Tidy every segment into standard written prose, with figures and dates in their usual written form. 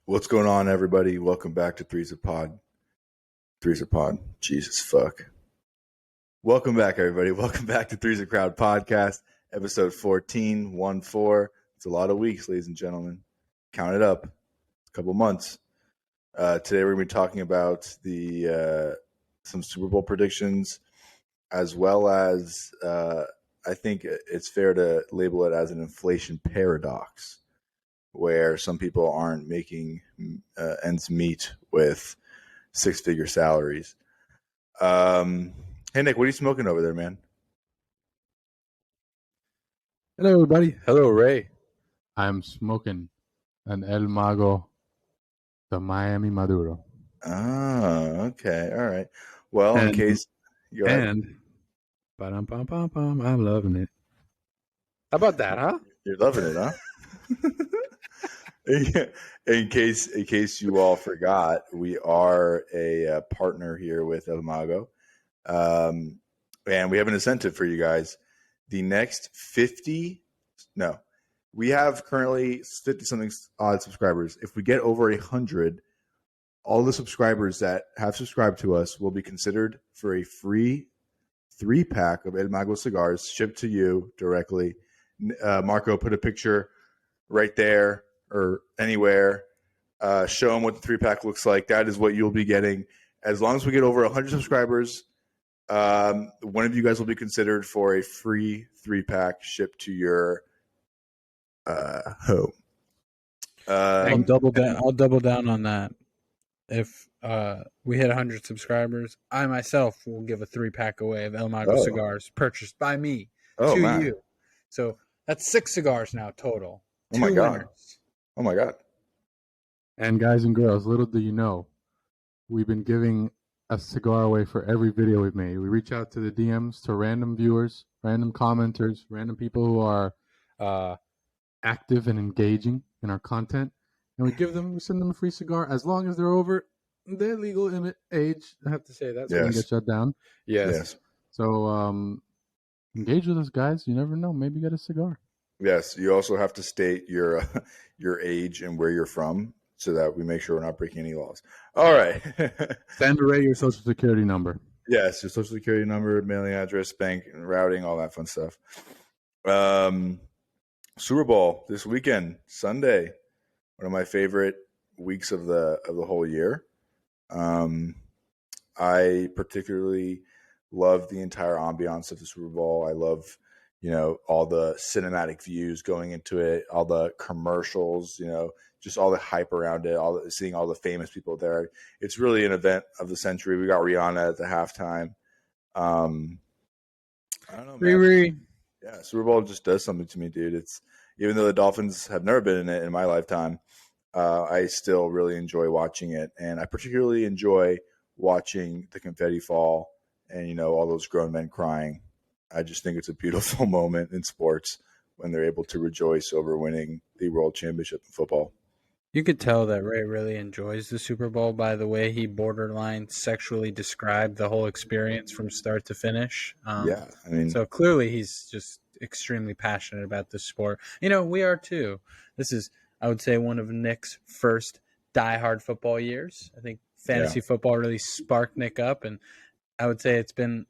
What's going on, everybody? Welcome back to Three's a Pod. Three's a Pod. Jesus fuck. Welcome back, everybody. Welcome back to Three's a Crowd podcast, episode 14, 1-4. It's a lot of weeks, ladies and gentlemen. Count it up. A couple months. Today we're going to be talking about some Super Bowl predictions, as well as I think it's fair to label it as an inflation paradox, where some people aren't making ends meet with six-figure salaries. Hey, Nick, what are you smoking over there, man? Hello, everybody. Hello, Ray. I'm smoking an El Mago, the Miami Maduro. Oh, okay. All right. Well, in case you I'm loving it. How about that, huh? You're loving it, huh? In case you all forgot, we are a partner here with El Mago, and we have an incentive for you guys. The next we have currently 50-something odd subscribers. If we get over 100, all the subscribers that have subscribed to us will be considered for a free 3-pack of El Mago cigars shipped to you directly. Marco, put a picture right there or anywhere. Show them what the 3-pack looks like. That is what you'll be getting. As long as we get over 100 subscribers, one of you guys will be considered for a free 3-pack shipped to your home. I'll double down on that. If we hit 100 subscribers, I myself will give a 3-pack away of El Mago cigars purchased by me to you. So that's 6 cigars now total. Oh my god! Oh my god! And guys and girls, little do you know, we've been giving a cigar away for every video we've made. We reach out to the DMs, to random viewers, random commenters, random people who are active and engaging in our content, and we send them a free cigar as long as they're over their legal age. I have to say that, so we can get shut down. Yes. So engage with us, guys. You never know. Maybe get a cigar. Yes. You also have to state your age and where you're from, so that we make sure we're not breaking any laws. All right. Send Ray your social security number. Yes, your social security number, mailing address, bank, routing, all that fun stuff. Super Bowl this weekend, Sunday. One of my favorite weeks of the whole year. I particularly love the entire ambiance of the Super Bowl. I love, all the cinematic views going into it, all the commercials, just all the hype around it, seeing all the famous people there. It's really an event of the century. We got Rihanna at the halftime. I don't know, man. Yeah, Super Bowl just does something to me, dude. It's even though the Dolphins have never been in it in my lifetime, I still really enjoy watching it, and I particularly enjoy watching the confetti fall and all those grown men crying. I just think it's a beautiful moment in sports when they're able to rejoice over winning the world championship in football. You could tell that Ray really enjoys the Super Bowl by the way he borderline sexually described the whole experience from start to finish. So clearly he's just extremely passionate about the sport. We are too. This is, I would say, one of Nick's first diehard football years. I think fantasy football really sparked Nick up, and I would say it's been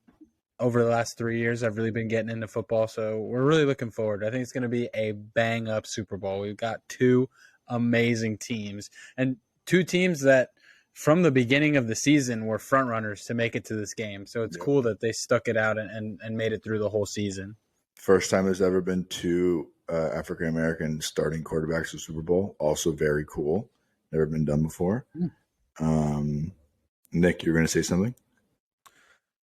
over the last 3 years I've really been getting into football, so we're really looking forward. I think it's going to be a bang-up Super Bowl. We've got 2 amazing teams, and 2 teams that from the beginning of the season were front runners to make it to this game. So it's cool that they stuck it out and made it through the whole season. First time there's ever been 2 African-American starting quarterbacks in the Super Bowl. Also very cool. Never been done before. Nick, you're going to say something?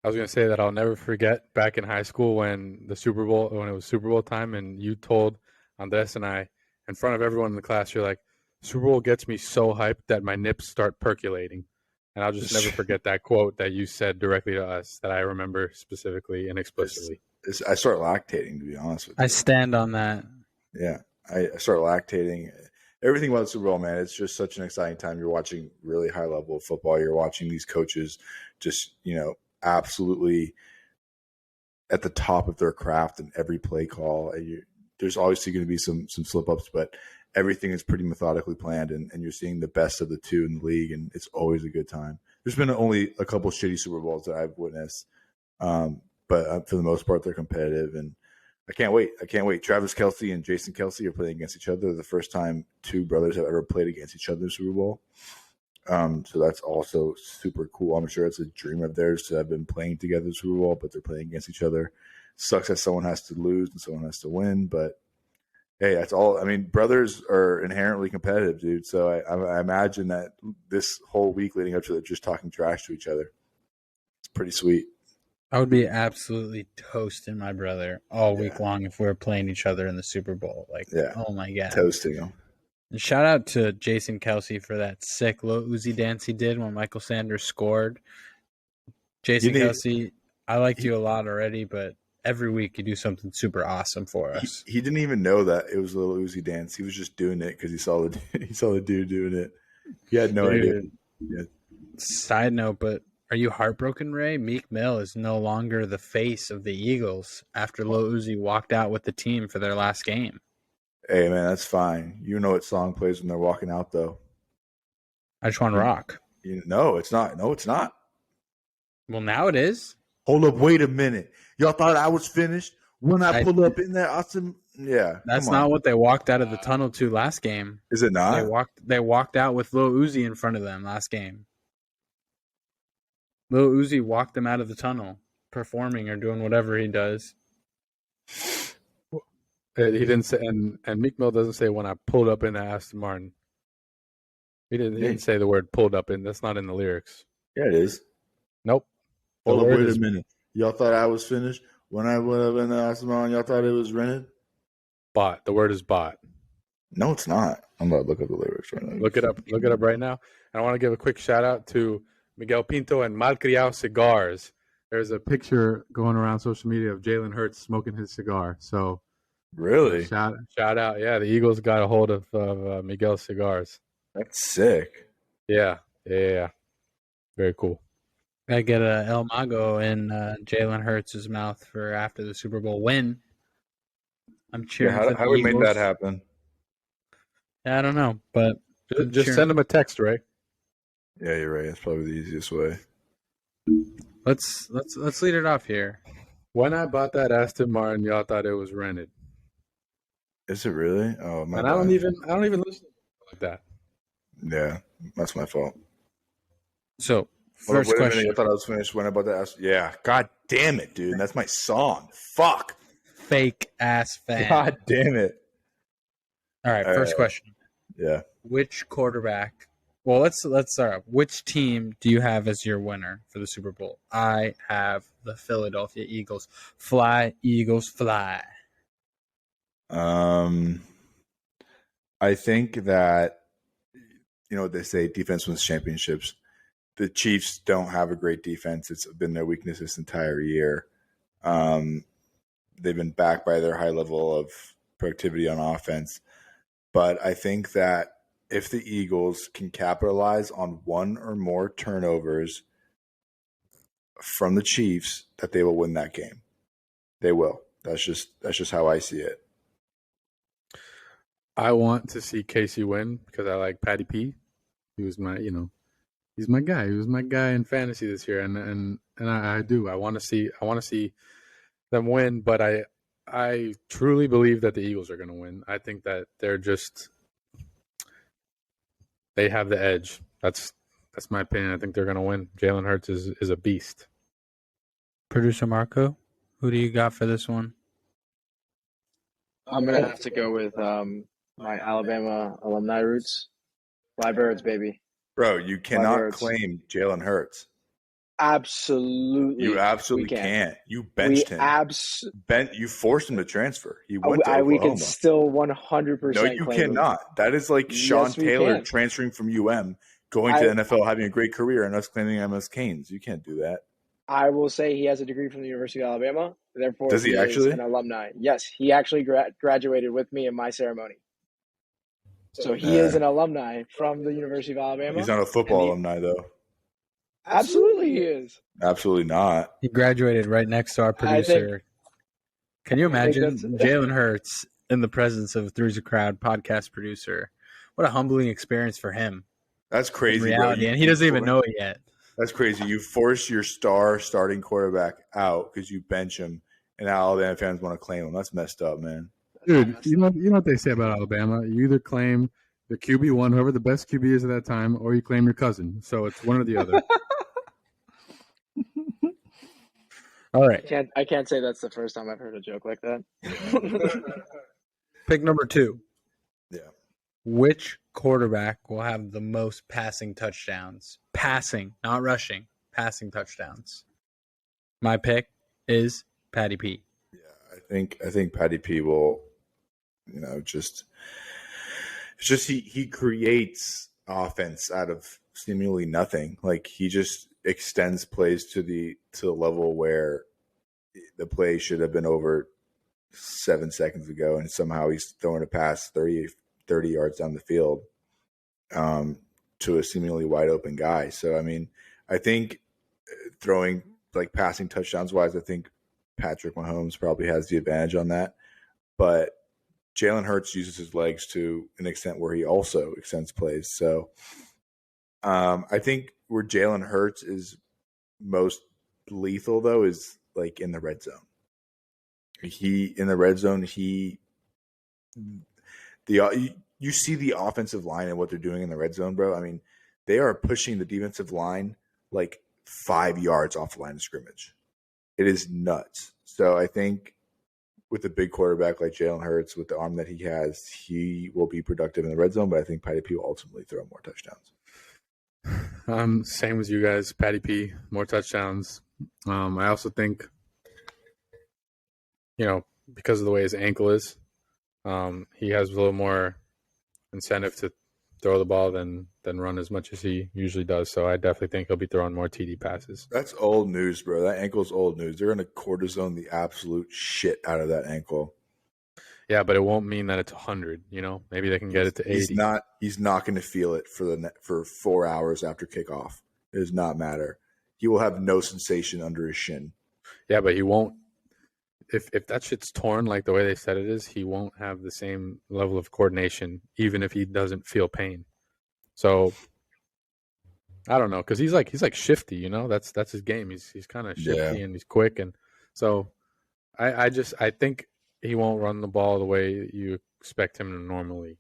I was going to say that I'll never forget back in high school when it was Super Bowl time, and you told Andres and I in front of everyone in the class, you're like, Super Bowl gets me so hyped that my nips start percolating. And I'll just never forget that quote that you said directly to us that I remember specifically and explicitly. I start lactating, to be honest with you. I stand on that. Yeah, I start lactating. Everything about the Super Bowl, man, it's just such an exciting time. You're watching really high level of football. You're watching these coaches just, absolutely at the top of their craft in every play call. There's obviously going to be some slip ups, but everything is pretty methodically planned, and you're seeing the best of the two in the league, and it's always a good time. There's been only a couple shitty Super Bowls that I've witnessed, but for the most part, they're competitive, and I can't wait. Travis Kelce and Jason Kelce are playing against each other. The first time two brothers have ever played against each other in the Super Bowl. So that's also super cool. I'm sure it's a dream of theirs to have been playing together in the Super Bowl, but they're playing against each other. Sucks that someone has to lose and someone has to win, but hey, that's all. I mean, brothers are inherently competitive, dude. So I imagine that this whole week leading up to it, just talking trash to each other, it's pretty sweet. I would be absolutely toasting my brother all week long if we were playing each other in the Super Bowl. Oh my God. Toasting him. And shout out to Jason Kelce for that sick Lil Uzi dance he did when Michael Sanders scored. Jason Kelce, I liked you a lot already, but every week you do something super awesome for us. He didn't even know that it was a Lil Uzi dance. He was just doing it because he saw the dude doing it. He had no idea. Yeah. Side note, but are you heartbroken, Ray? Meek Mill is no longer the face of the Eagles after Lil Uzi walked out with the team for their last game. Hey, man, that's fine. You know what song plays when they're walking out, though. I Just Want to Rock. No, it's not. No, it's not. Well, now it is. Hold up. Wait a minute. Y'all thought I was finished? When I pull up in there, awesome. Yeah. That's not what they walked out of the tunnel to last game. Is it not? They walked out with Lil Uzi in front of them last game. Lil Uzi walked them out of the tunnel, performing or doing whatever he does. He didn't say, and Meek Mill doesn't say when I pulled up in the Aston Martin. He didn't say the word pulled up in. That's not in the lyrics. Yeah, it is. Nope. Hold up, wait a minute. Y'all thought I was finished? When I went up in the Aston Martin, y'all thought it was rented? Bought. The word is bought. No, it's not. I'm about to look up the lyrics right now. Look it up. Look it up right now. And I want to give a quick shout out to Miguel Pinto and Malcriado Cigars. There's a picture going around social media of Jalen Hurts smoking his cigar. So, really, shout out. Yeah, the Eagles got a hold of Miguel Cigars. That's sick. Yeah. Very cool. I get a El Mago in Jalen Hurts' mouth for after the Super Bowl win. I'm cheering. Yeah, how we made that happen? Yeah, I don't know, but just send him a text, Ray. Yeah, you're right. That's probably the easiest way. Let's lead it off here. When I bought that Aston Martin, y'all thought it was rented. Is it really? Oh my! And I don't even listen to like that. Yeah, that's my fault. So first question. I thought I was finished when I bought that. Yeah, god damn it, dude. That's my song. Fuck. Fake ass fan. God damn it. All right, first question. Yeah. Which quarterback? Well, let's start off. Which team do you have as your winner for the Super Bowl? I have the Philadelphia Eagles. Fly, Eagles, fly. I think that, you know what they say, defense wins championships. The Chiefs don't have a great defense. It's been their weakness this entire year. They've been backed by their high level of productivity on offense. But I think that if the Eagles can capitalize on one or more turnovers from the Chiefs, that they will win that game. They will. That's just how I see it. I want to see Casey win because I like Patty P. He was my, he's my guy. He was my guy in fantasy this year, and I do. I want to see them win, but I truly believe that the Eagles are going to win. I think that they have the edge. That's my opinion. I think they're going to win. Jalen Hurts is a beast. Producer Marco, who do you got for this one? I'm going to have to go with my Alabama alumni roots. Fly Birds, baby. Bro, you cannot claim Jalen Hurts. Absolutely. You absolutely can't. You benched him. You forced him to transfer. He went to Oklahoma. We can still 100% No, you cannot. Him. That is like Sean Taylor transferring from UM, going to the NFL, having a great career, and us claiming him as Canes. You can't do that. I will say he has a degree from the University of Alabama. Therefore, does he actually? Is an alumni. Yes, he actually graduated with me in my ceremony. So he is an alumni from the University of Alabama. He's not a football alumni, though. Absolutely he is. Absolutely not. He graduated right next to our producer. Can you imagine Jalen Hurts in the presence of Three's a Crowd podcast producer. What a humbling experience for him. That's crazy, in reality, and he doesn't even know it yet. That's crazy. You force your star starting quarterback out because you bench him, and Alabama fans want to claim him. That's messed up, man. Dude, you know what they say about Alabama? You either claim the QB1, whoever the best QB is at that time, or you claim your cousin. So it's one or the other. All right. I can't say that's the first time I've heard a joke like that. Pick number 2. Yeah. Which quarterback will have the most passing touchdowns? Passing, not rushing. Passing touchdowns. My pick is Patty P. Yeah, I think Patty P will, he creates offense out of seemingly nothing. Like he just extends plays to the level where the play should have been over 7 seconds ago, and somehow he's throwing a pass 30 yards down the field to a seemingly wide open guy. So, I mean, I think throwing like passing touchdowns wise, I think Patrick Mahomes probably has the advantage on that. But Jalen Hurts uses his legs to an extent where he also extends plays. So I think where Jalen Hurts is most lethal, though, is like in the red zone. You see the offensive line and what they're doing in the red zone, bro. I mean, they are pushing the defensive line like 5 yards off the line of scrimmage. It is nuts. So I think with a big quarterback like Jalen Hurts, with the arm that he has, he will be productive in the red zone, but I think Patty P will ultimately throw more touchdowns. Same as you guys, Patty P, more touchdowns. I also think, because of the way his ankle is, he has a little more incentive to throw the ball than run as much as he usually does. So I definitely think he'll be throwing more TD passes. That's old news, bro. That ankle's old news. They're going to cortisone the absolute shit out of that ankle. Yeah, but it won't mean that it's 100. Maybe they can get it to 80. He's not going to feel it for 4 hours after kickoff. It does not matter. He will have no sensation under his shin. Yeah, but he won't. If that shit's torn like the way they said it is, he won't have the same level of coordination, even if he doesn't feel pain. So I don't know, because he's like shifty, That's his game. He's kind of shifty and he's quick, and so I think he won't run the ball the way you expect him to normally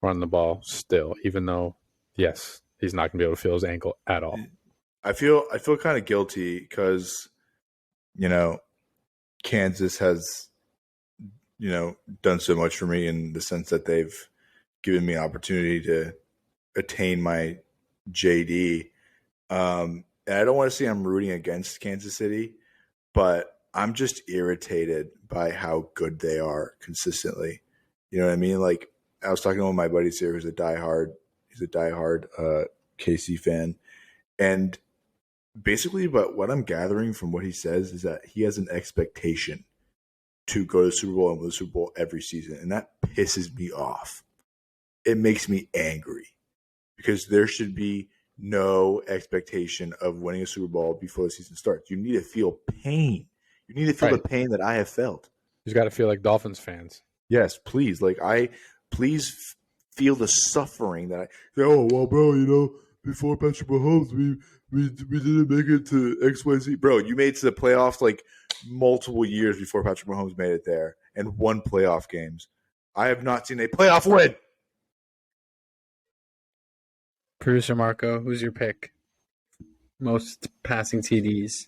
run the ball still, even though, yes, he's not going to be able to feel his ankle at all. I feel kind of guilty because, Kansas has, done so much for me in the sense that they've given me an opportunity to attain my JD. And I don't want to say I'm rooting against Kansas City, but I'm just irritated by how good they are consistently. You know what I mean? Like I was talking to one of my buddies here who's a diehard KC fan. And basically, but what I'm gathering from what he says is that he has an expectation to go to the Super Bowl and win the Super Bowl every season. And that pisses me off. It makes me angry because there should be no expectation of winning a Super Bowl before the season starts. You need to feel pain. You need to feel the pain that I have felt. You've got to feel like Dolphins fans. Yes, please. Please feel the suffering that well, bro, before Patrick Mahomes, we didn't make it to XYZ. Bro, you made it to the playoffs like multiple years before Patrick Mahomes made it there and won playoff games. I have not seen a playoff win. Producer Marco, who's your pick? Most passing TDs.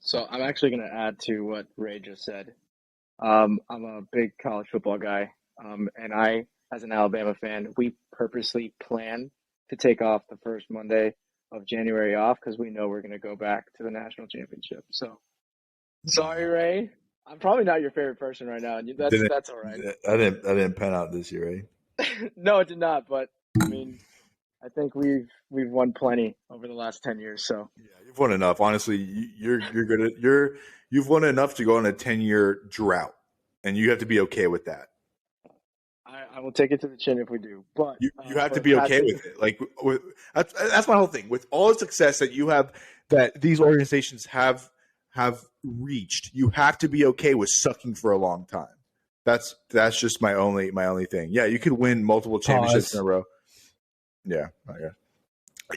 So I'm actually going to add to what Ray just said. I'm a big college football guy, and I, as an Alabama fan, we purposely plan to take off the first Monday of January off because we know we're going to go back to the national championship. So, sorry, Ray. I'm probably not your favorite person right now, and that's all right. I didn't pen out this year, Ray. No, it did not. But I mean, I think we've won plenty over the last 10 years. So yeah, you've won enough. Honestly, you're good at you've won enough to go on a 10-year drought, and you have to be okay with that. I will take it to the chin if we do, but you have to be okay with it. Like that's my whole thing. With all the success that you have, that these organizations have reached, you have to be okay with sucking for a long time. That's just my only thing. Yeah, you could win multiple championships in a row. Yeah,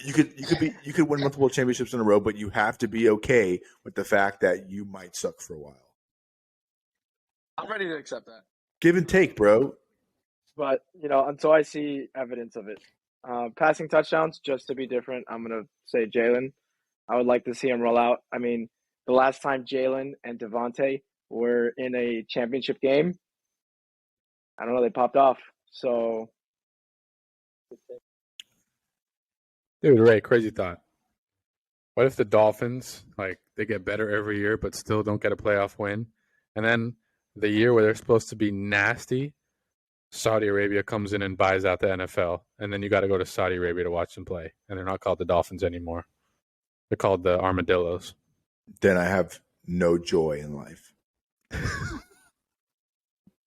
you could win multiple championships in a row, but you have to be okay with the fact that you might suck for a while. I'm ready to accept that. Give and take, bro. But until I see evidence of it, passing touchdowns just to be different, I'm gonna say Jalen. I would like to see him roll out. I mean, the last time Jalen and Devontae were in a championship game, I don't know, they popped off. So, dude, Ray, crazy thought. What if the Dolphins, like, they get better every year but still don't get a playoff win? And then the year where they're supposed to be nasty, Saudi Arabia comes in and buys out the NFL. And then you got to go to Saudi Arabia to watch them play. And they're not called the Dolphins anymore. They're called the Armadillos. Then I have no joy in life.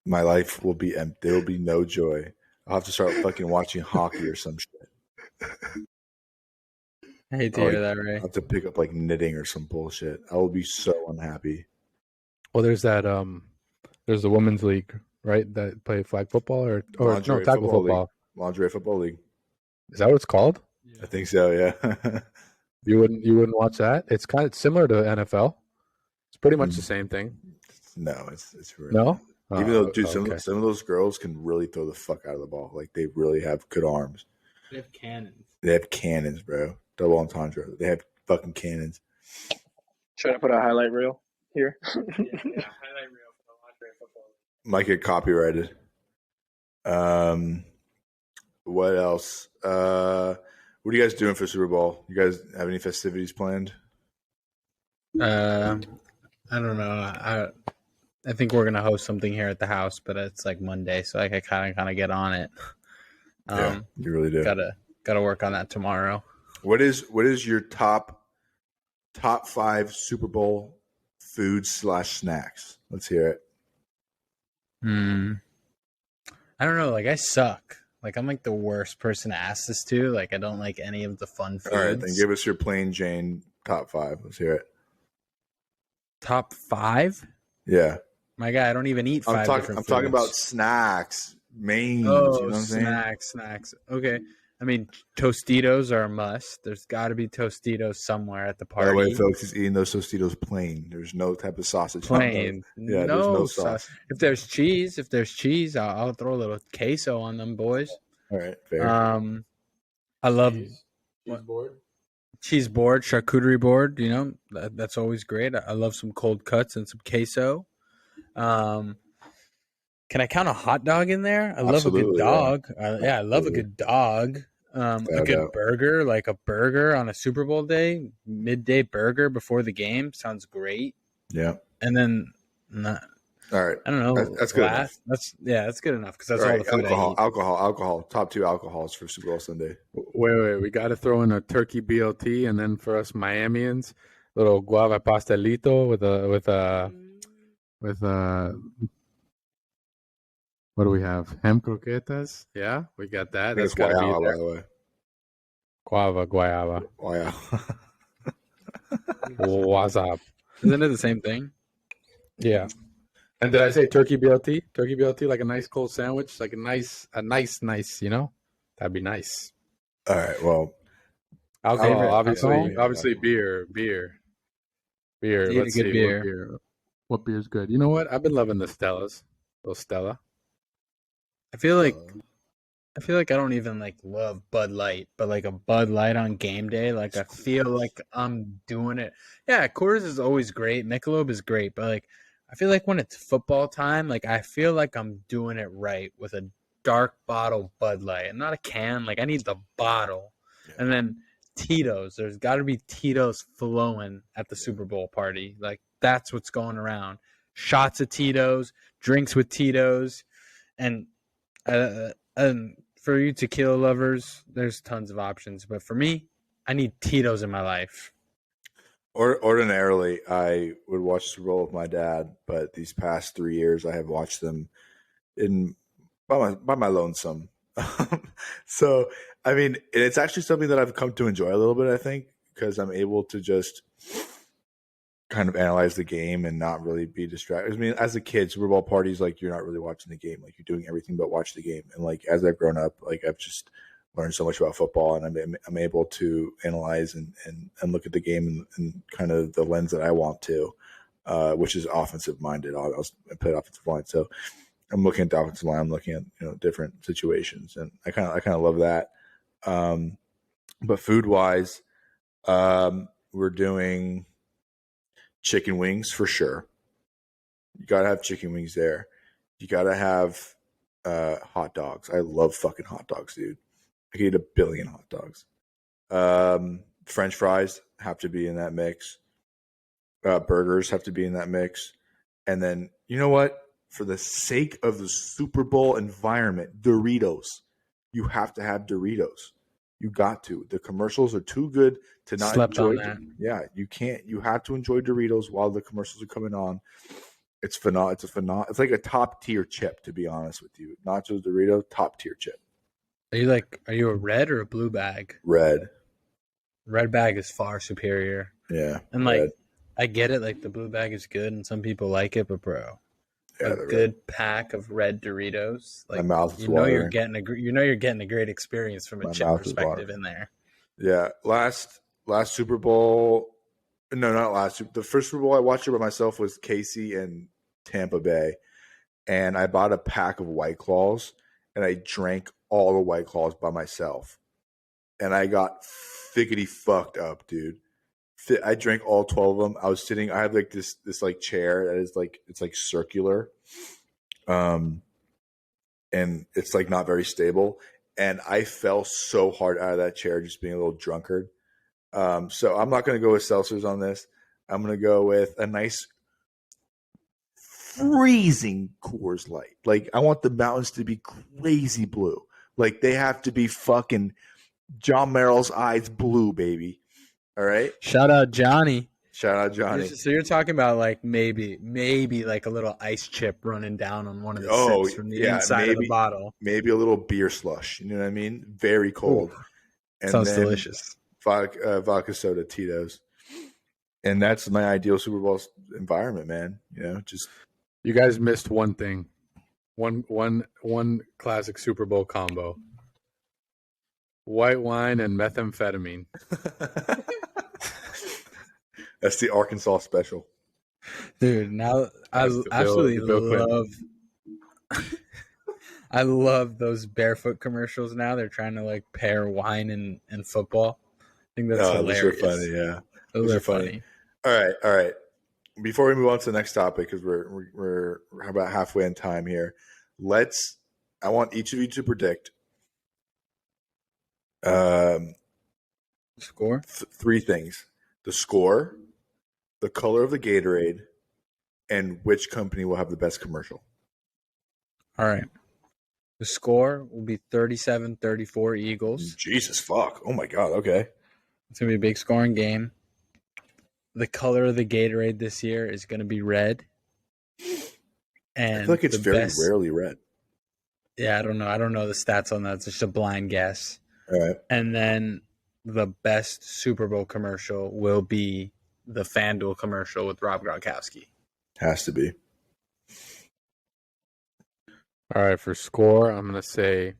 My life will be empty. There will be no joy. I'll have to start fucking watching hockey or some shit. I hate to hear that, Ray. I'll have to pick up like knitting or some bullshit. I will be so unhappy. Well, there's that. There's the women's league, right? That play flag football or no, tackle football. Lingerie football league. Is that what it's called? I think so. Yeah. You wouldn't watch that? It's kind of similar to NFL. It's pretty much the same thing. No, it's really no. Even though, dude, some of those girls can really throw the fuck out of the ball. Like, they really have good arms. They have cannons. They have cannons, bro. Double entendre. They have fucking cannons. Should I put a highlight reel here? Yeah, highlight reel for the lingerie football. Might get copyrighted. What else? What are you guys doing for Super Bowl? You guys have any festivities planned? I don't know. I think we're gonna host something here at the house, but it's like Monday, so I kind of get on it. Yeah, you really do. Gotta work on that tomorrow. What is your top 5 Super Bowl food/snacks? Let's hear it. I don't know. Like, I suck. Like, I'm like the worst person to ask this to. Like, I don't like any of the fun foods. All right, then give us your plain Jane top 5. Let's hear it. Top 5? Yeah. My guy, I don't even eat 5 different foods. I'm talking about snacks, mains. Oh, you know what I'm saying? Snacks. Okay. I mean, Tostitos are a must. There's got to be Tostitos somewhere at the party. By the way, folks, he's eating those Tostitos plain. There's no type of sausage. Plain. Yeah, there's no sauce. If there's cheese, I'll throw a little queso on them, boys. All right, fair. I love cheese board, charcuterie board. You know, that's always great. I love some cold cuts and some queso. Can I count a hot dog in there? I love a good dog. Yeah, I love a good dog. A good burger, like a burger on a Super Bowl day, midday burger before the game sounds great. Yeah. And then, all right. I don't know. That's good enough. That's good enough because that's all the food I eat. Alcohol. Top 2 alcohols for Super Bowl Sunday. Wait. We got to throw in a turkey BLT, and then for us Miamians, little guava pastelito with what do we have? Ham croquetas? Yeah, we got that. That's got to be there. By the way. Guayaba. What's up? Isn't it the same thing? Yeah. And did I say turkey BLT? Turkey BLT, like a nice cold sandwich, like a nice, you know? That'd be nice. All right. Well, alcohol, obviously beer. Let's see. Beer. What beer's good? You know what? I've been loving the Stellas. Little Stella. I feel like I don't even like love Bud Light, but like a Bud Light on game day, like I feel like I'm doing it. Yeah, Coors is always great. Michelob is great, but like I feel like when it's football time, like I feel like I'm doing it right with a dark bottle Bud Light and not a can. Like I need the bottle. Yeah. And then Tito's. There's got to be Tito's flowing at the Super Bowl party. Like that's what's going around. Shots of Tito's, drinks with Tito's, and for you tequila lovers, there's tons of options. But for me, I need Tito's in my life. Ordinarily, I would watch Super Bowl with my dad, but these past 3 years, I have watched them by my lonesome. So, I mean, it's actually something that I've come to enjoy a little bit, I think, because I'm able to just kind of analyze the game and not really be distracted. I mean, as a kid, Super Bowl parties, like you're not really watching the game. Like you're doing everything but watch the game. And like as I've grown up, like I've just learned so much about football, and I'm able to analyze and look at the game and kind of the lens that I want to, which is offensive minded. I play offensive line, so I'm looking at the offensive line. I'm looking at different situations, and I kind of love that. But food wise, we're doing chicken wings for sure. You gotta have chicken wings there. You gotta have hot dogs. I love fucking hot dogs, dude. I could eat 1 billion hot dogs. French fries have to be in that mix. Burgers have to be in that mix. And then, you know what? For the sake of the Super Bowl environment, Doritos. You have to have Doritos. You got to. The commercials are too good to not enjoy. Yeah, you can't. You have to enjoy Doritos while the commercials are coming on. It's phenomenal. It's like a top tier chip, to be honest with you. Nachos, Doritos, top tier chip. Are you a red or a blue bag? Red. Red bag is far superior. Yeah. And like, I get it. Like the blue bag is good, and some people like it, but bro, a good pack of red Doritos, like my mouth is watering. You're getting a great experience from a chip perspective in there. Yeah. Last Super Bowl. No, not last. The first Super Bowl I watched it by myself was KC and Tampa Bay, and I bought a pack of White Claws, and I drank all the White Claws by myself, and I got figgity fucked up, dude. I drank all 12 of them. I was sitting. I have like this like chair that is like it's like circular, and it's like not very stable. And I fell so hard out of that chair just being a little drunkard. So I'm not going to go with seltzers on this. I'm going to go with a nice freezing Coors Light. Like I want the mountains to be crazy blue. Like they have to be fucking John Merrill's eyes blue, baby. All right. Shout out Johnny. So you're talking about like maybe like a little ice chip running down on one of the sips from the inside of the bottle. Maybe a little beer slush. You know what I mean? Very cold. And sounds delicious. Vodka soda, Tito's. And that's my ideal Super Bowl environment, man. Just you guys missed one thing. One classic Super Bowl combo. White wine and methamphetamine. That's the Arkansas special. Dude, now I absolutely love I love those barefoot commercials now. They're trying to like pair wine and football. I think that's hilarious. Those are funny, yeah. Those are funny. All right. Before we move on to the next topic, because we're about halfway in time here, I want each of you to predict score. 3 things: the score, the color of the Gatorade, and which company will have the best commercial. All right. The score will be 37-34 Eagles. Jesus fuck. Oh my God. Okay. It's going to be a big scoring game. The color of the Gatorade this year is going to be red. And I feel like it's very rarely red. Yeah, I don't know. I don't know the stats on that. It's just a blind guess. All right. And then the best Super Bowl commercial will be the FanDuel commercial with Rob Gronkowski. Has to be. All right, for score, I'm going to say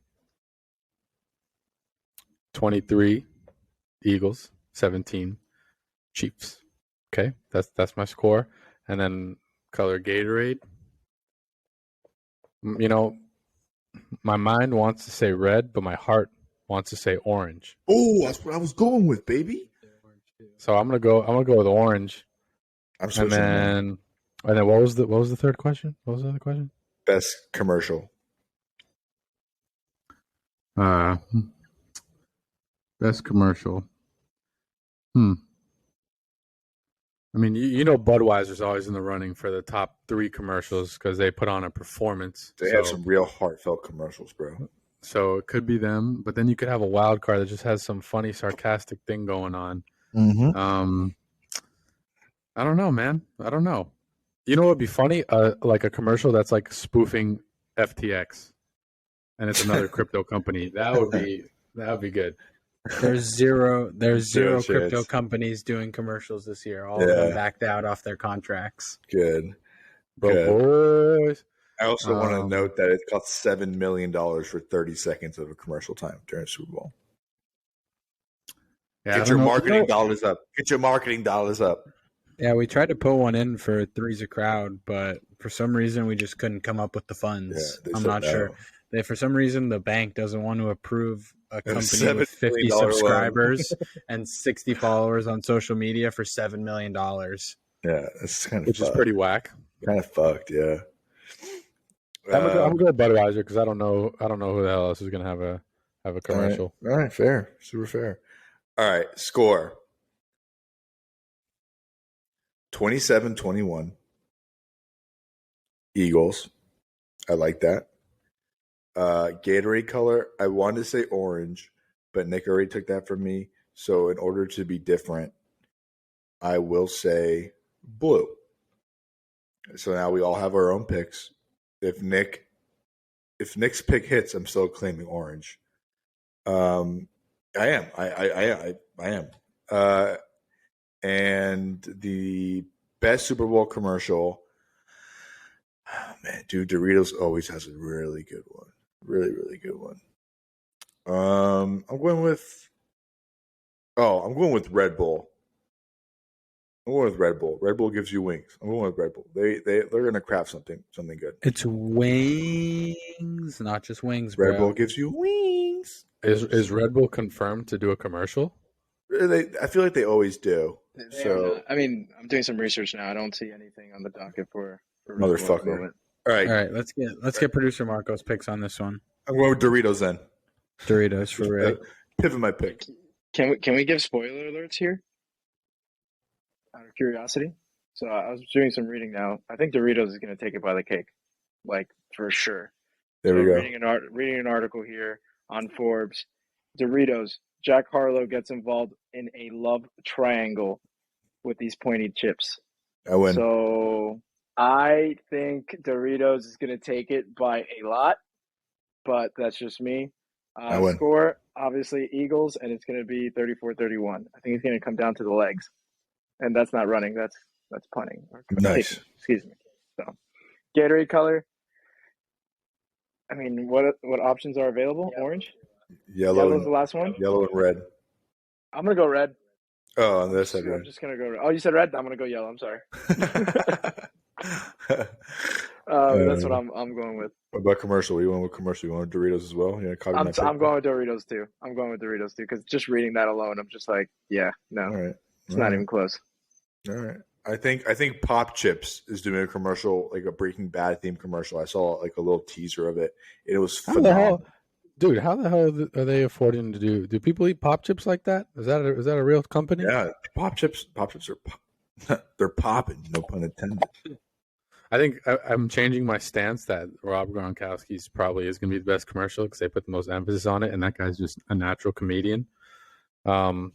23 Eagles, 17 Chiefs. Okay, that's my score. And then color Gatorade. My mind wants to say red, but my heart wants to say orange. Oh, that's what I was going with, baby. So I'm gonna go with orange. And then what was the third question? What was the other question? Best commercial. Best commercial. I mean, Budweiser's always in the running for the top 3 commercials because they put on a performance. They have some real heartfelt commercials, bro. So it could be them, but then you could have a wild card that just has some funny, sarcastic thing going on. Mm-hmm. I don't know, man. I don't know. You know what would be funny? Like a commercial that's like spoofing FTX, and it's another crypto company. That would be good. There's zero Zero crypto chance. companies doing commercials this year. All of them backed out off their contracts. Good. Boys. I also want to note that it cost $7 million for 30 seconds of a commercial time during Super Bowl. Yeah, Get your marketing dollars up. Get your marketing dollars up. Yeah, we tried to put one in for Three's a Crowd, but for some reason we just couldn't come up with the funds. Yeah, I'm not sure. For some reason, the bank doesn't want to approve a company with 50 subscribers and 60 followers on social media for $7 million. Yeah, it's kind of which is pretty whack. Kind of fucked, yeah. I'm gonna go Budweiser because I don't know who the hell else is gonna have a commercial. All right, fair, super fair. All right, score 27-21. Eagles. I like that. Gatorade color, I wanted to say orange, but Nick already took that from me. So in order to be different, I will say blue. So now we all have our own picks. If Nick's pick hits, I'm still claiming orange. I am. I am. And the best Super Bowl commercial, oh man, dude, Doritos always has a really good one. Really, really good one. I'm going with Red Bull. I'm going with Red Bull. Red Bull gives you wings. I'm going with Red Bull. They're gonna craft something good. It's wings, not just wings. Red Bull gives you wings. Is Red Bull confirmed to do a commercial? I feel like they always do. So I mean, I'm doing some research now. I don't see anything on the docket for motherfucker. All right, let's get producer Marco's picks on this one. I'm going with Doritos then. Doritos for Ray. Pivot my pick. Can we give spoiler alerts here? Out of curiosity. So I was doing some reading now. I think Doritos is going to take it by the cake, like for sure. There we go. Reading an article here on Forbes. Doritos. Jack Harlow gets involved in a love triangle with these pointy chips. I win. So I think Doritos is going to take it by a lot, but that's just me. I win. Score, obviously, Eagles, and it's going to be 34-31. I think it's going to come down to the legs. And that's not running. That's punting. Nice. Excuse me. So, Gatorade color. I mean, what options are available? Yeah. Orange? Yellow's the last one? Yellow and red. I'm going to go red. Oh, on this side, red. I'm just going to go red. Oh, you said red? I'm going to go yellow. I'm sorry. That's what I'm going with. What about commercial? You want with commercial? You want Doritos as well? I'm going with Doritos too. Because just reading that alone, I'm just like, yeah, no. All right. It's not even close. All right. I think Pop Chips is doing a commercial, like a Breaking Bad themed commercial. I saw like a little teaser of it. It was phenomenal. Dude, how the hell are they affording to do? Do people eat Pop Chips like that? Is that a real company? Yeah, Pop Chips are they're popping. No pun intended. I think I'm changing my stance that Rob Gronkowski's probably is going to be the best commercial because they put the most emphasis on it, and that guy's just a natural comedian. Yeah,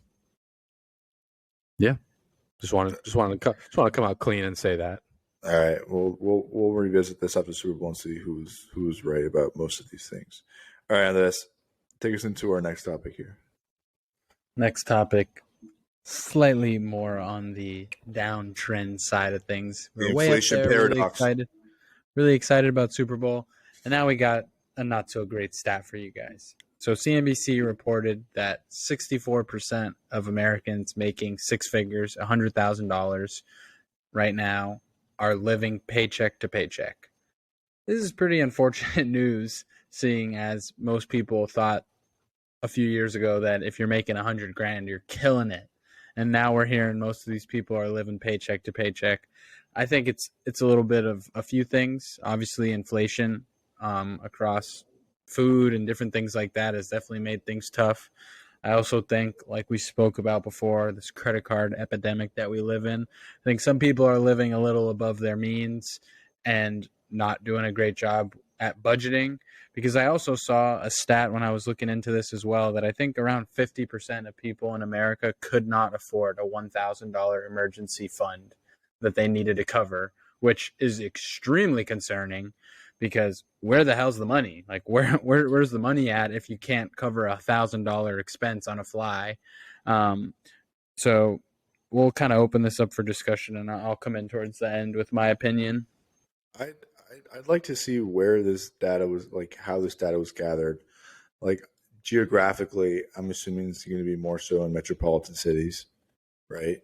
just want to come out clean and say that. All right, we'll revisit this after Super Bowl and see who's right about most of these things. All right, Andres, take us into our next topic here. Next topic, slightly more on the downtrend side of things. We're way inflation up there, paradox. Really excited about Super Bowl, and now we got a not so great stat for you guys. So CNBC reported that 64% of Americans making six figures, $100,000 right now, are living paycheck to paycheck. This is pretty unfortunate news, seeing as most people thought a few years ago that if you're making $100,000, you're killing it. And now we're hearing most of these people are living paycheck to paycheck. I think it's a little bit of a few things. Obviously, inflation across food and different things like that has definitely made things tough. I also think, like we spoke about before, this credit card epidemic that we live in. I think some people are living a little above their means and not doing a great job at budgeting. Because I also saw a stat when I was looking into this as well that I think around 50% of people in America could not afford a $1,000 emergency fund that they needed to cover, which is extremely concerning because where the hell's the money? Like where's the money at if you can't cover $1,000 expense on a fly? So we'll kind of open this up for discussion, and I'll come in towards the end with my opinion. I'd like to see where this data was, like how this data was gathered. Like geographically, I'm assuming it's going to be more so in metropolitan cities, right?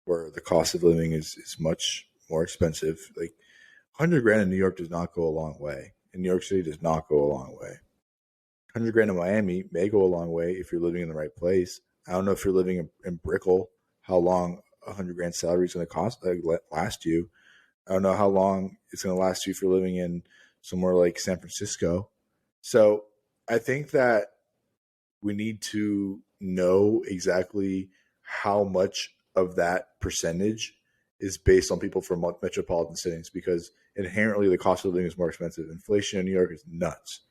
Where the cost of living is much more expensive. Like 100 grand in New York does not go a long way. In New York City does not go a long way. 100 grand in Miami may go a long way if you're living in the right place. I don't know if you're living in Brickell, how long 100 grand salary is going to cost, last you. I don't know how long it's going to last you if you're living in somewhere like San Francisco. So I think that we need to know exactly how much of that percentage is based on people from metropolitan cities, because inherently the cost of living is more expensive. Inflation in New York is nuts.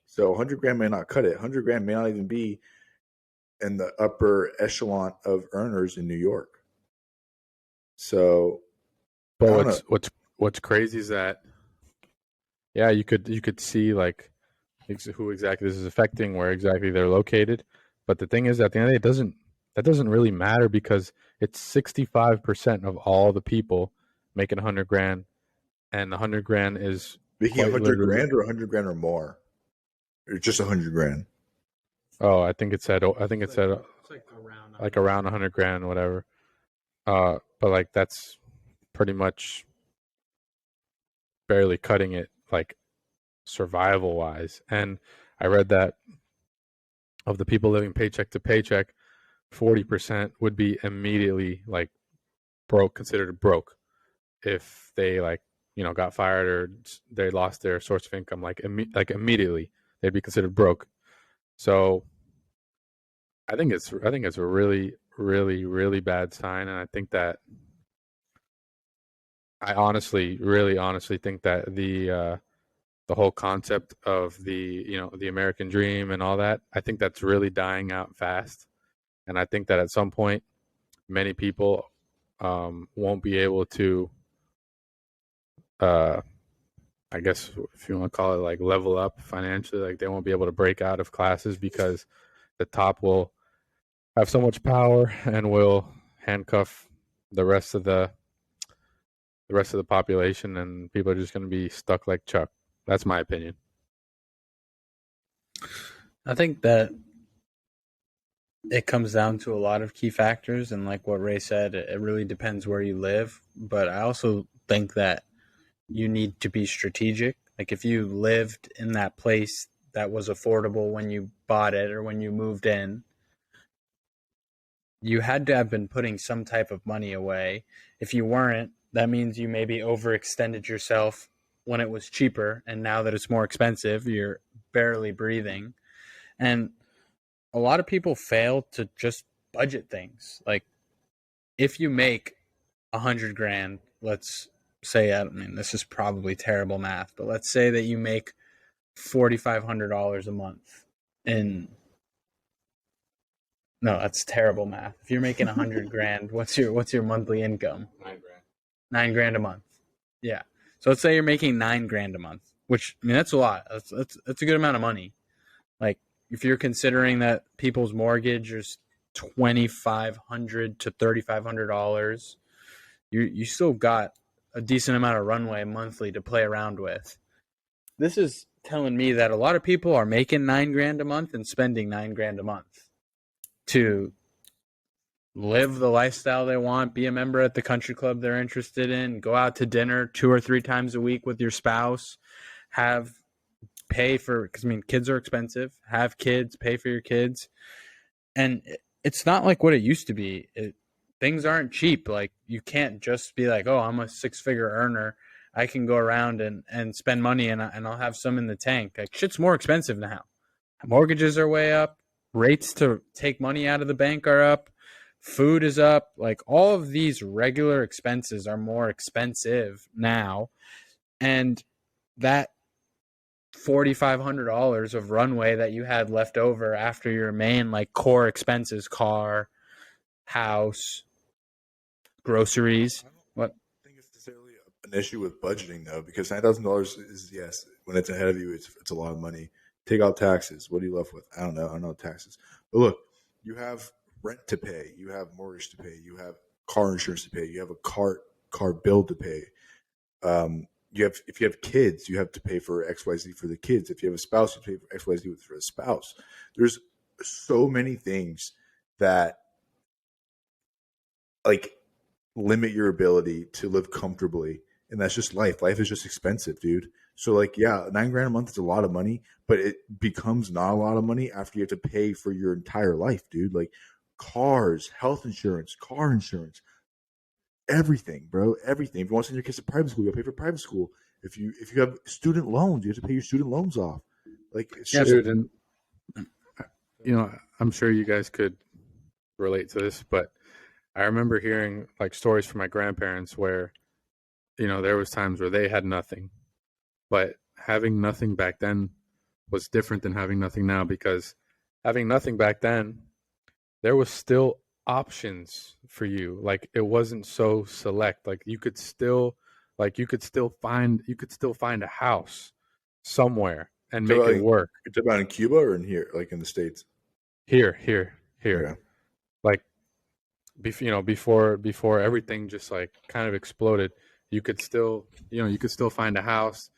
So 100 grand may not cut it. 100 grand may not even be in the upper echelon of earners in New York. So, but what's crazy is that, yeah, you could see like who exactly this is affecting, where exactly they're located. But the thing is, at the end of the day, that doesn't really matter, because it's 65% of all the people making 100 grand, and the 100 grand is making 100 grand or 100 grand or more, or just 100 grand. Oh, I think it said like around 100 grand, whatever. But like that's pretty much barely cutting it, like survival wise. And I read that of the people living paycheck to paycheck, 40% would be immediately like considered broke if they got fired or they lost their source of income. Like immediately they'd be considered broke. So I think it's a really, really, really bad sign, and I think that really honestly think that the whole concept of the American dream and all that, I think that's really dying out fast, and I think that at some point, many people won't be able to, I guess if you want to call it like level up financially, like they won't be able to break out of classes because the top will have so much power and will handcuff the rest of the population, and people are just going to be stuck like Chuck. That's my opinion. I think that it comes down to a lot of key factors, and like what Ray said, it really depends where you live. But I also think that you need to be strategic. Like if you lived in that place that was affordable when you bought it or when you moved in, you had to have been putting some type of money away. If you weren't, that means you maybe overextended yourself when it was cheaper, and now that it's more expensive, you're barely breathing. And a lot of people fail to just budget things. Like if you make 100 grand, let's say, I mean, this is probably terrible math, but let's say that you make $4,500 a month in, no, that's terrible math. If you're making 100 grand, what's your monthly income? 9 grand. 9 grand a month. Yeah. So let's say you're making 9 grand a month, which, I mean, that's a lot. That's a good amount of money. Like if you're considering that people's mortgage is $2,500 to $3,500, you still got a decent amount of runway monthly to play around with. This is telling me that a lot of people are making 9 grand a month and spending 9 grand a month to live the lifestyle they want, be a member at the country club they're interested in, go out to dinner 2 or 3 times a week with your spouse, pay for, because I mean, kids are expensive, have kids, pay for your kids. And it's not like what it used to be. Things aren't cheap. Like you can't just be like, oh, I'm a 6-figure earner, I can go around and spend money and I'll have some in the tank. Like shit's more expensive now. Mortgages are way up. Rates to take money out of the bank are up. Food is up. Like all of these regular expenses are more expensive now. And that $4,500 of runway that you had left over after your main like core expenses, car, house, groceries. I don't think it's necessarily a an issue with budgeting though, because $9,000 is, yes, when it's ahead of you, it's a lot of money. Take out taxes. What are you left with? I don't know taxes. But look, you have rent to pay, you have mortgage to pay, you have car insurance to pay, you have a car bill to pay. If you have kids, you have to pay for XYZ for the kids. If you have a spouse, you pay for XYZ for the spouse. There's so many things that like limit your ability to live comfortably, and that's just life. Life is just expensive, dude. So like, yeah, $9,000 a month is a lot of money, but it becomes not a lot of money after you have to pay for your entire life, dude. Like cars, health insurance, car insurance, everything, bro, everything. If you want to send your kids to private school, you gotta pay for private school. If you have student loans, you have to pay your student loans off. Like, it's just, dude, and I'm sure you guys could relate to this, but I remember hearing like stories from my grandparents where, there was times where they had nothing, but having nothing back then was different than having nothing now, because having nothing back then, there was still options for you. Like it wasn't so select. Like you could still find a house somewhere and make it work. You're talking about in Cuba or in here, like in the States? Here. Yeah. Like, before everything just like kind of exploded, you could still find a house.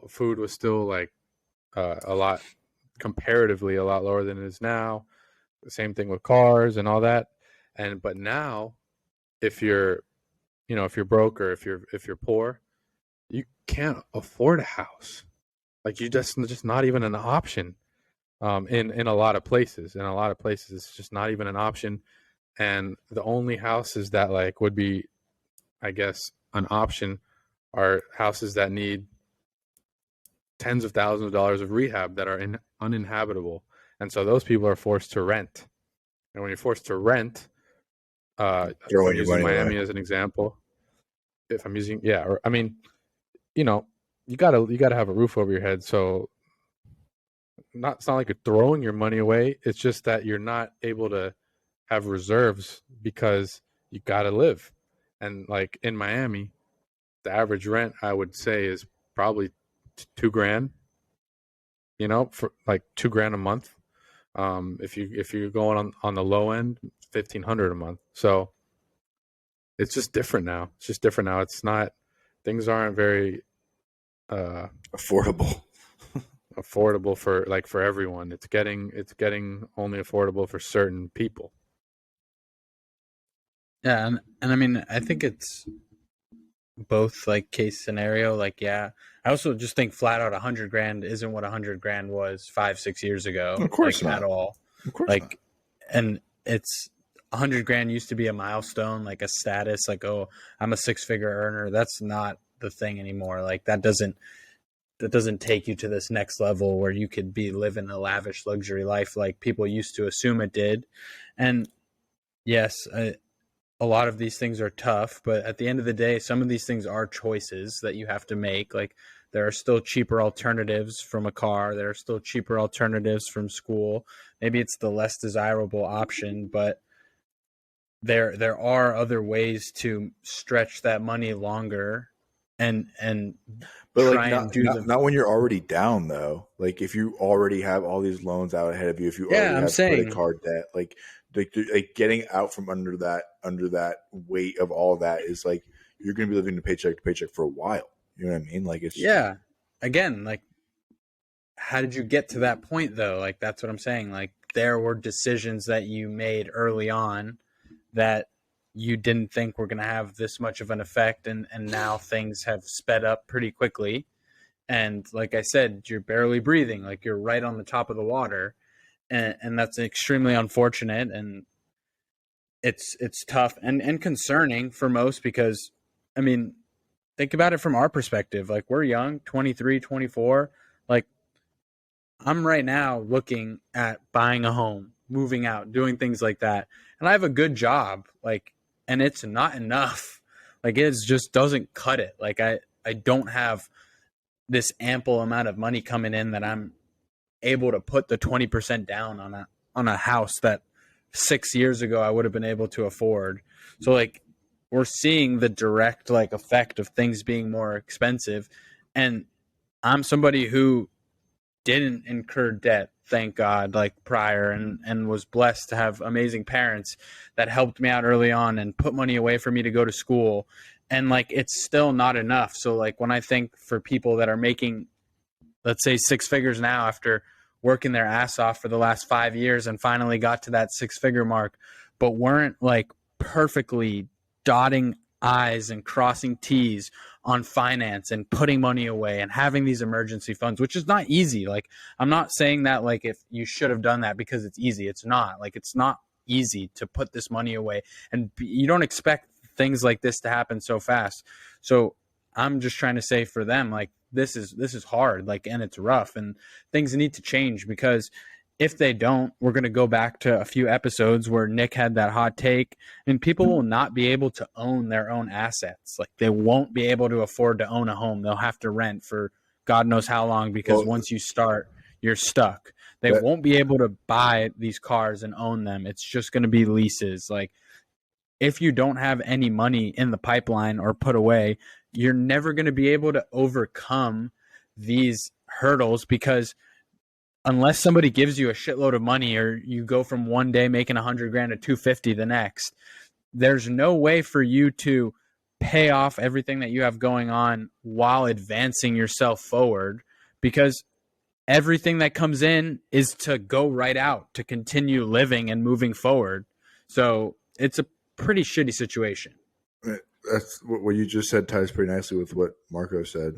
Food was still like comparatively a lot lower than it is now. The same thing with cars and all that. But now, if you're broke or if you're poor, you can't afford a house. Like it's just not even an option. In a lot of places, it's just not even an option. And the only houses that like would be, I guess, an option are houses that need tens of thousands of dollars of rehab that are uninhabitable. And so those people are forced to rent. And when you're forced to rent, I'm using Miami as an example. If I'm using, you gotta have a roof over your head. So it's not like you're throwing your money away. It's just that you're not able to have reserves because you gotta live. And like in Miami, the average rent I would say is probably $2,000. For like $2,000 a month. If you're going on the low end, $1,500 a month. So it's just different now. It's not, things aren't very affordable for everyone. It's getting only affordable for certain people. Yeah, and I mean, I think it's both like case scenario. Like, yeah, I also just think flat out $100,000 isn't what $100,000 was 5-6 years ago. Of course not. At all. Of course not. And it's $100,000 used to be a milestone, like a status, like, oh, I'm a 6-figure earner. That's not the thing anymore. Like that doesn't take you to this next level where you could be living a lavish luxury life like people used to assume it did. And yes, a lot of these things are tough, but at the end of the day, some of these things are choices that you have to make. Like there are still cheaper alternatives from a car. There are still cheaper alternatives from school. Maybe it's the less desirable option, but there are other ways to stretch that money longer and but like not when you're already down though. Like if you already have all these loans out ahead of you, if you already have credit card debt, like getting out from under that weight of all that is like you're going to be living paycheck to paycheck for a while. You know what I mean? Like it's again, like how did you get to that point though? Like that's what I'm saying. Like there were decisions that you made early on that you didn't think were going to have this much of an effect, and now things have sped up pretty quickly. And like I said, you're barely breathing, like you're right on the top of the water. And that's extremely unfortunate, and it's tough and concerning for most, because I mean, think about it from our perspective. Like we're young, 23, 24. Like I'm right now looking at buying a home, moving out, doing things like that. And I have a good job, like, and it's not enough. Like it just doesn't cut it. Like I don't have this ample amount of money coming in that I'm able to put the 20% down on a house that 6 years ago I would have been able to afford. So like we're seeing the direct like effect of things being more expensive. And I'm somebody who didn't incur debt, thank God, like prior, and was blessed to have amazing parents that helped me out early on and put money away for me to go to school. And like, it's still not enough. So like, when I think for people that are making, let's say, six figures now after working their ass off for the last 5 years and finally got to that six-figure mark, but weren't like perfectly dotting I's and crossing T's on finance and putting money away and having these emergency funds, which is not easy. Like, I'm not saying that like if you should have done that because it's easy. It's not. Like, it's not easy to put this money away, and you don't expect things like this to happen so fast. So I'm just trying to say for them, like, this is hard, like, and it's rough, and things need to change, because if they don't, we're going to go back to a few episodes where Nick had that hot take, and people will not be able to own their own assets. Like, they won't be able to afford to own a home. They'll have to rent for God knows how long, because once you start, you're stuck. They won't be able to buy these cars and own them. It's just going to be leases. Like, if you don't have any money in the pipeline or put away, you're never going to be able to overcome these hurdles, because unless somebody gives you a shitload of money, or you go from one day making 100 grand to 250 the next, there's no way for you to pay off everything that you have going on while advancing yourself forward, because everything that comes in is to go right out, to continue living and moving forward. So it's a pretty shitty situation. That's what you just said ties pretty nicely with what Marco said.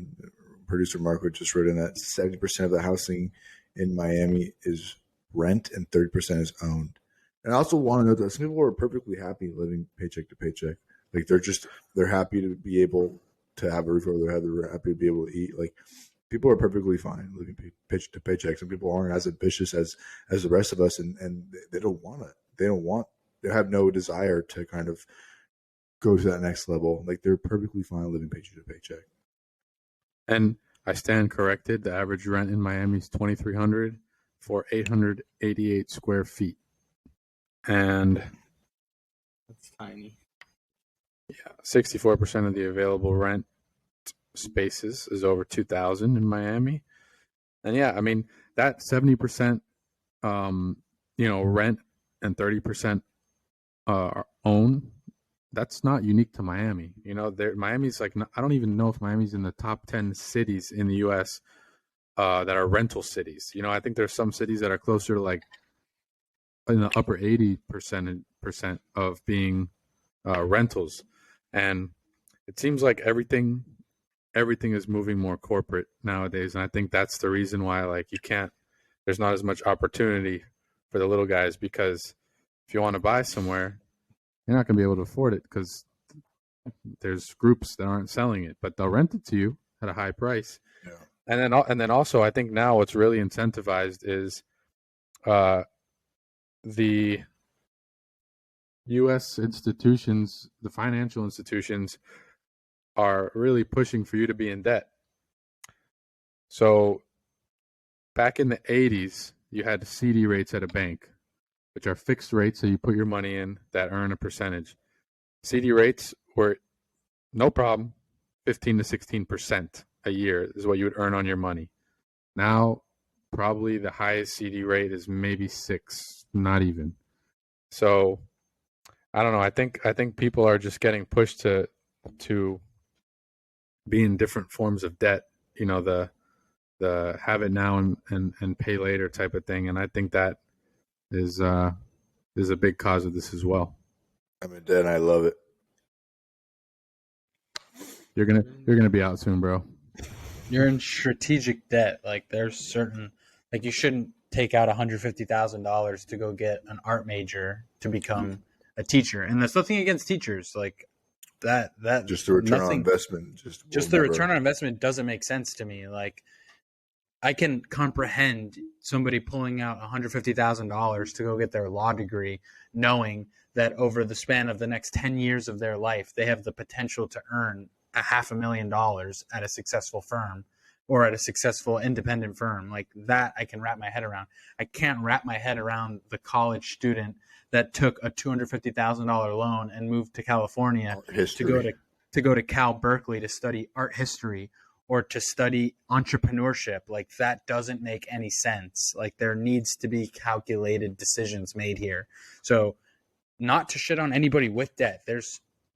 Producer Marco just wrote in that 70% of the housing in Miami is rent and 30% is owned. And I also want to note that some people are perfectly happy living paycheck to paycheck. Like, they're happy to be able to have a roof over their head. They're happy to be able to eat. Like, people are perfectly fine living paycheck to paycheck. Some people aren't as ambitious as the rest of us, and they don't want it. They have no desire to kind of go to that next level. Like, they're perfectly fine living paycheck to paycheck. And I stand corrected. The average rent in Miami is $2,300 for 888 square feet, and that's tiny. Yeah, 64% of the available rent spaces is over 2,000 in Miami, and yeah, I mean that 70%, rent and 30% own. That's not unique to Miami. Miami's like, I don't even know if Miami's in the top 10 cities in the U.S. That are rental cities. I think there's some cities that are closer to like in the upper 80% of being rentals, and it seems like everything is moving more corporate nowadays, and I think that's the reason why there's not as much opportunity for the little guys, because if you want to buy somewhere, you're not going to be able to afford it because there's groups that aren't selling it, but they'll rent it to you at a high price. Yeah. And then also, I think now what's really incentivized is the U.S. institutions, the financial institutions, are really pushing for you to be in debt. So back in the 80s, you had CD rates at a bank, which are fixed rates, so you put your money in that earn a percentage. CD rates were no problem, 15 to 16% a year is what you would earn on your money. Now, probably the highest CD rate is maybe 6, not even. So, I don't know. I think people are just getting pushed to be in different forms of debt. The have it now and pay later type of thing, and I think that is a big cause of this as well. I'm in debt and I love it. You're gonna be out soon, bro. You're in strategic debt. Like, there's certain, like, you shouldn't take out $150,000 to go get an art major to become a teacher. And there's nothing against teachers, like that. Just the return on investment. Just the return on investment doesn't make sense to me. Like, I can comprehend somebody pulling out $150,000 to go get their law degree, knowing that over the span of the next 10 years of their life, they have the potential to earn $500,000 at a successful firm or at a successful independent firm. Like, that I can wrap my head around. I can't wrap my head around the college student that took a $250,000 loan and moved to California to go to Cal Berkeley to study art history or to study entrepreneurship. Like, that doesn't make any sense. Like, there needs to be calculated decisions made here. So, not to shit on anybody with debt.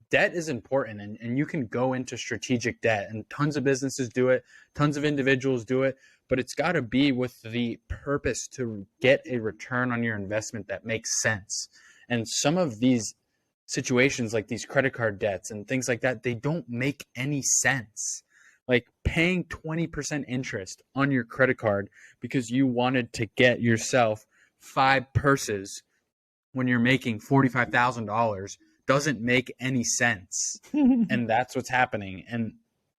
Debt is important, and you can go into strategic debt, and tons of businesses do it, tons of individuals do it, but it's got to be with the purpose to get a return on your investment that makes sense. And some of these situations, like these credit card debts and things like that, they don't make any sense. Like paying 20% interest on your credit card because you wanted to get yourself 5 purses when you're making $45,000 doesn't make any sense. And that's what's happening. And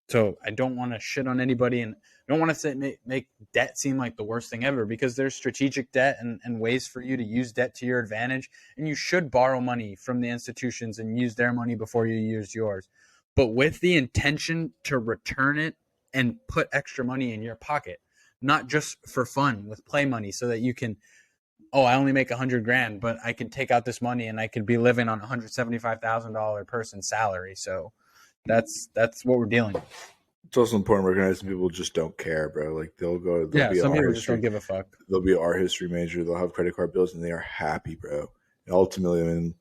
so I don't want to shit on anybody, and I don't want to say make debt seem like the worst thing ever, because there's strategic debt and ways for you to use debt to your advantage. And you should borrow money from the institutions and use their money before you use yours, but with the intention to return it and put extra money in your pocket, not just for fun with play money so that you can, I only make $100,000, but I can take out this money and I could be living on $175,000 person's salary. So that's what we're dealing with. It's also important recognizing people just don't care, bro. Like they'll be some people just don't give a fuck. They'll be an art history major. They'll have credit card bills, and they are happy, bro. And ultimately, I mean,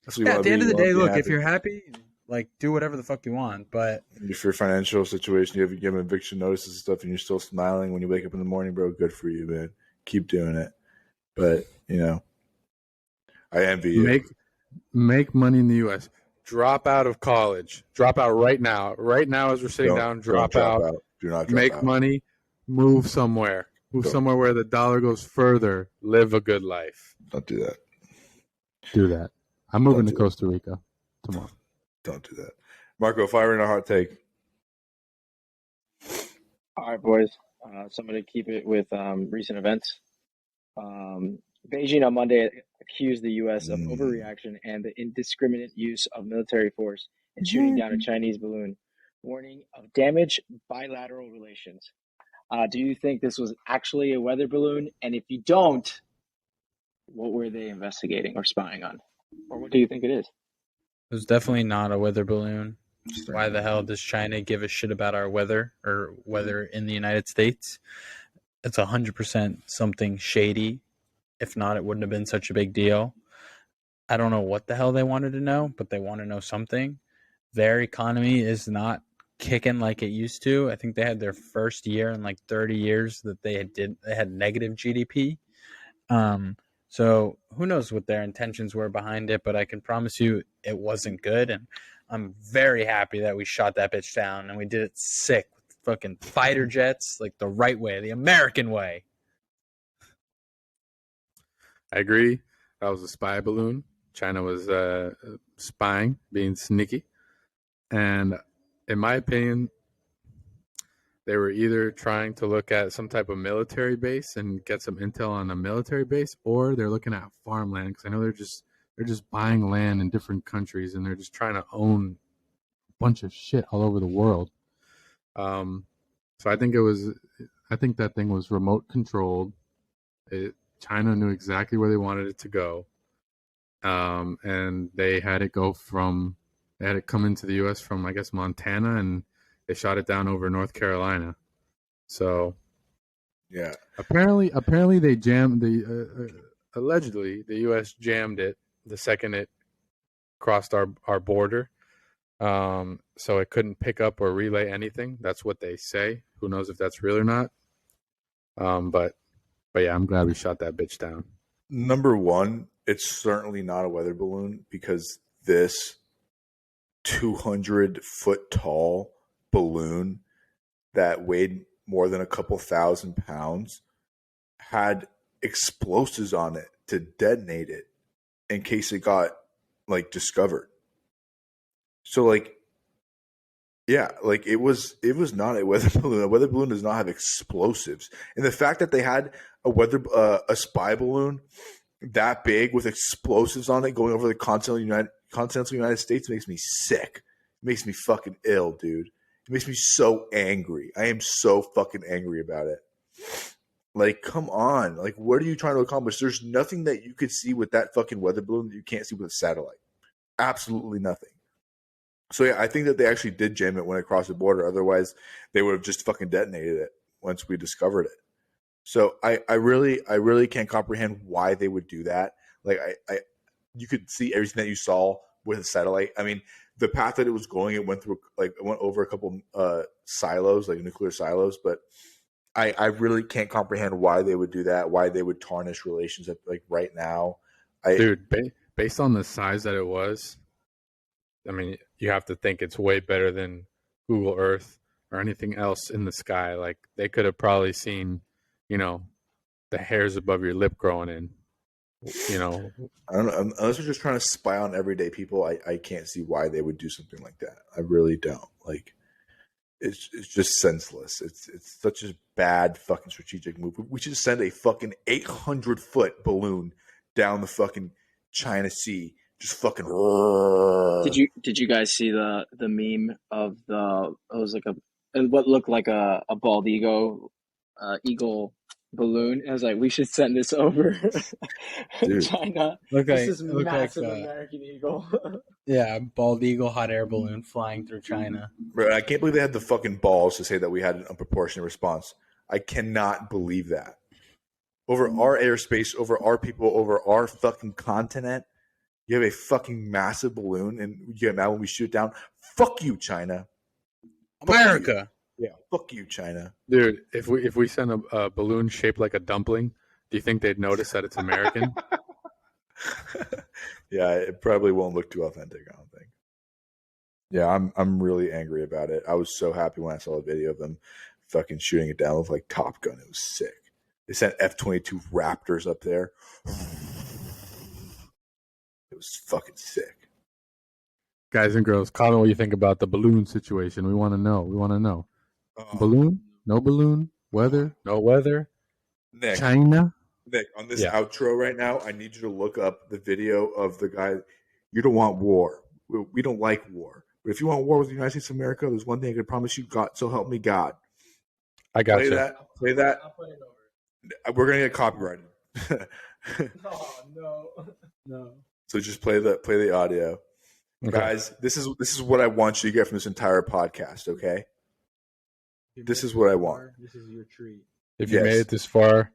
at the end of the day, look, if you're happy, like do whatever the fuck you want. But if your financial situation, you have eviction notices and stuff, and you're still smiling when you wake up in the morning, bro, good for you, man. Keep doing it. But I envy you. Make money in the U.S. Drop out of college. Drop out right now. Right now, as we're sitting down, drop out. Do not drop Make out. money. Move somewhere. Somewhere where the dollar goes further. Live a good life. Don't do that. Do that. I'm moving to Costa Rica tomorrow. Don't do that. Marco, fire in a hot take. All right, boys. So I'm going to keep it with recent events. Beijing on Monday accused the U.S. of overreaction and the indiscriminate use of military force in shooting down a Chinese balloon, warning of damage bilateral relations. Do you think this was actually a weather balloon? And if you don't, what were they investigating or spying on? Or what do you think it is? It was definitely not a weather balloon. Why the hell does China give a shit about our weather or weather in the United States? It's 100% something shady. If not, it wouldn't have been such a big deal. I don't know what the hell they wanted to know, but they want to know something. Their economy is not kicking like it used to. I think they had their first year in like 30 years that they had negative GDP. So who knows what their intentions were behind it, but I can promise you it wasn't good. And I'm very happy that we shot that bitch down, and we did it sick with fucking fighter jets, like the right way, the American way. I agree. That was a spy balloon. China was spying, being sneaky. And in my opinion, they were either trying to look at some type of military base and get some intel on a military base, or they're looking at farmland, because I know they're just buying land in different countries, and they're just trying to own a bunch of shit all over the world. So I think that thing was remote controlled. China knew exactly where they wanted it to go, and they had it come into the U.S. from, I guess, Montana, and they shot it down over North Carolina. So, yeah. Apparently they jammed allegedly the U.S. jammed it the second it crossed our border, so it couldn't pick up or relay anything. That's what they say. Who knows if that's real or not? But yeah, I'm glad we shot that bitch down. Number one, it's certainly not a weather balloon, because this 200-foot tall balloon that weighed more than a couple thousand pounds had explosives on it to detonate it in case it got discovered. So it was not a weather balloon. A weather balloon does not have explosives. And the fact that they had a spy balloon that big with explosives on it going over the continental United States makes me sick. It makes me fucking ill, dude. It makes me so angry. I am so fucking angry about it. Like, come on. Like, what are you trying to accomplish? There's nothing that you could see with that fucking weather balloon that you can't see with a satellite. Absolutely nothing. So, yeah, I think that they actually did jam it when it crossed the border. Otherwise, they would have just fucking detonated it once we discovered it. So I really can't comprehend why they would do that. Like, you could see everything that you saw with a satellite. I mean, the path that it was going, it went over a couple silos, like nuclear silos, but I really can't comprehend why they would do that, why they would tarnish relations like right now. Dude, based on the size that it was, I mean, you have to think it's way better than Google Earth or anything else in the sky. Like, they could have probably seen, the hairs above your lip growing in. I don't know. Unless they're just trying to spy on everyday people, I can't see why they would do something like that. I really don't. Like, it's just senseless. It's such a bad fucking strategic move. We should send a fucking 800-foot balloon down the fucking China Sea. Just fucking. Did you guys see the meme of what looked like a bald eagle balloon? I was like, we should send this over China. This is massive American eagle. Yeah, bald eagle hot air balloon flying through China. Bro, I can't believe they had the fucking balls to say that we had an unproportionate response. I cannot believe that. Over our airspace, over our people, over our fucking continent, you have a fucking massive balloon, and now when we shoot it down, fuck you, China. America. Yeah, fuck you, China. Dude, if we send a balloon shaped like a dumpling, do you think they'd notice that it's American? Yeah, it probably won't look too authentic, I don't think. Yeah, I'm really angry about it. I was so happy when I saw a video of them fucking shooting it down with like Top Gun. It was sick. They sent F-22 Raptors up there. It was fucking sick. Guys and girls, comment what you think about the balloon situation. We want to know. Balloon? No balloon? Weather? No weather? Nick, China? Nick, on this outro right now, I need you to look up the video of the guy. You don't want war. We don't like war. But if you want war with the United States of America, there's one thing I can promise you, God, so help me God. I got you. Play that. I'll put it over. We're going to get copyrighted. No. So just play the audio. Okay. Guys, this is what I want you to get from this entire podcast, okay? This is what I want. This is your treat. If you made it this far,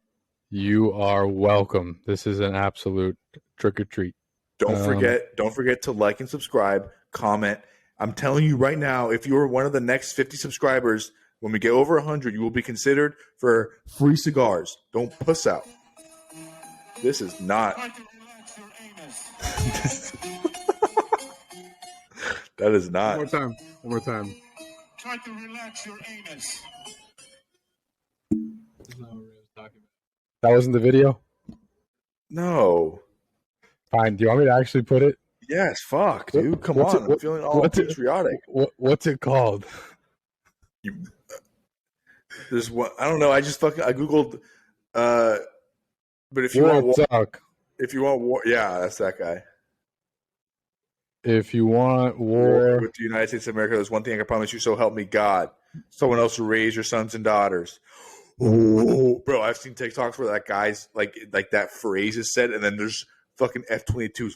you are welcome. This is an absolute trick or treat. Don't forget to like and subscribe, comment. I'm telling you right now, if you are one of the next 50 subscribers, when we get over 100, you will be considered for free cigars. Don't puss out. This is not. That is not. One more time. Try to relax your anus. That's not what Ray was talking about. That wasn't the video? No. Fine. Do you want me to actually put it? Yes. Fuck, dude. Come on. I'm feeling all patriotic. What's it called? There's one. I don't know. I Googled. But if you want war, yeah, that's that guy. If you want war with the United States of America, there's one thing I can promise you, so help me God. Someone else will raise your sons and daughters. Oh, bro, I've seen TikToks where that guy's like that phrase is said, and then there's fucking F-22s.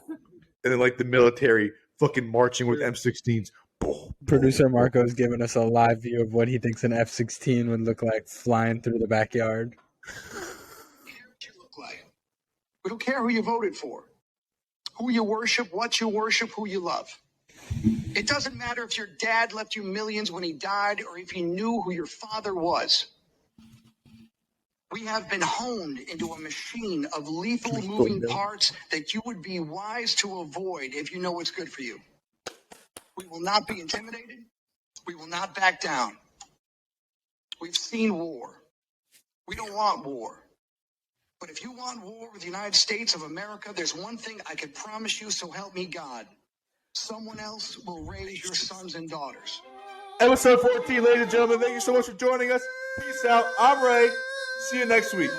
And then like the military fucking marching with M16s. Producer Marco's giving us a live view of what he thinks an F-16 would look like flying through the backyard. What you look like. We don't care who you voted for. Who you worship, what you worship, who you love. It doesn't matter if your dad left you millions when he died or if you knew who your father was. We have been honed into a machine of lethal moving parts that you would be wise to avoid if you know what's good for you. We will not be intimidated. We will not back down. We've seen war. We don't want war. But if you want war with the United States of America, there's one thing I can promise you, so help me God. Someone else will raise your sons and daughters. Episode 14, ladies and gentlemen. Thank you so much for joining us. Peace out. I'm Ray. See you next week.